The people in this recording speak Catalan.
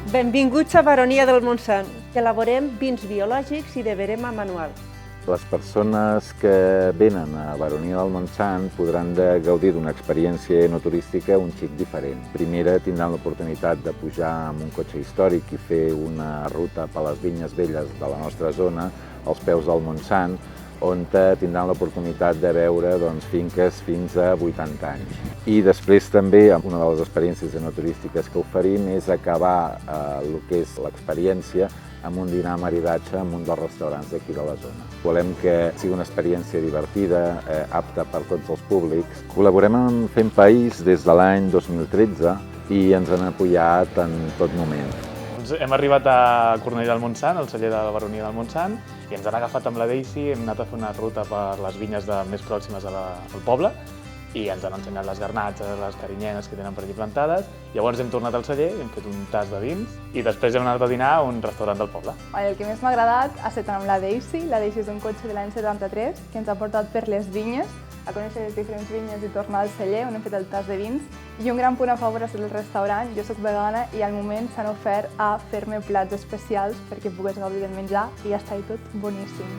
Benvinguts a Baronia del Montsant. Elaborem vins biològics i de verema manual. Les persones que venen a Baronia del Montsant podran gaudir d'una experiència enoturística un xic diferent. Primera, tindran l'oportunitat de pujar amb un cotxe històric i fer una ruta per les vinyes velles de la nostra zona, als peus del Montsant, on tindran l'oportunitat de veure finques fins a 80 anys. I després també, una de les experiències enoturístiques que oferim és acabar el que és l'experiència amb un dinar maridatge en un dels restaurants d'aquí de la zona. Volem que sigui una experiència divertida, apta per tots els públics. Col·laborem amb Fem País des de l'any 2013 i ens han apoyat en tot moment. Hem arribat a Cornellà del Montsant, al celler de la Baronia del Montsant, i ens han agafat amb la Daisy, hem anat a fer una ruta per les vinyes més pròximes al poble i ens han ensenyat les garnatxes, les carinyenes que tenen per allí plantades. Llavors hem tornat al celler, hem fet un tas de vins i després hem anat a dinar a un restaurant del poble. El que més m'ha agradat ha estat amb la Daisy. La Daisy és un cotxe de l'any 73 que ens ha portat per les vinyes, a conèixer les diferents vinyes i tornar al celler on hem fet el tas de vins. I un gran punt a favor ha estat el restaurant. Jo soc vegana i al moment s'han ofert a fer-me plats especials perquè pogués gaudir del menjar i ja està tot boníssim.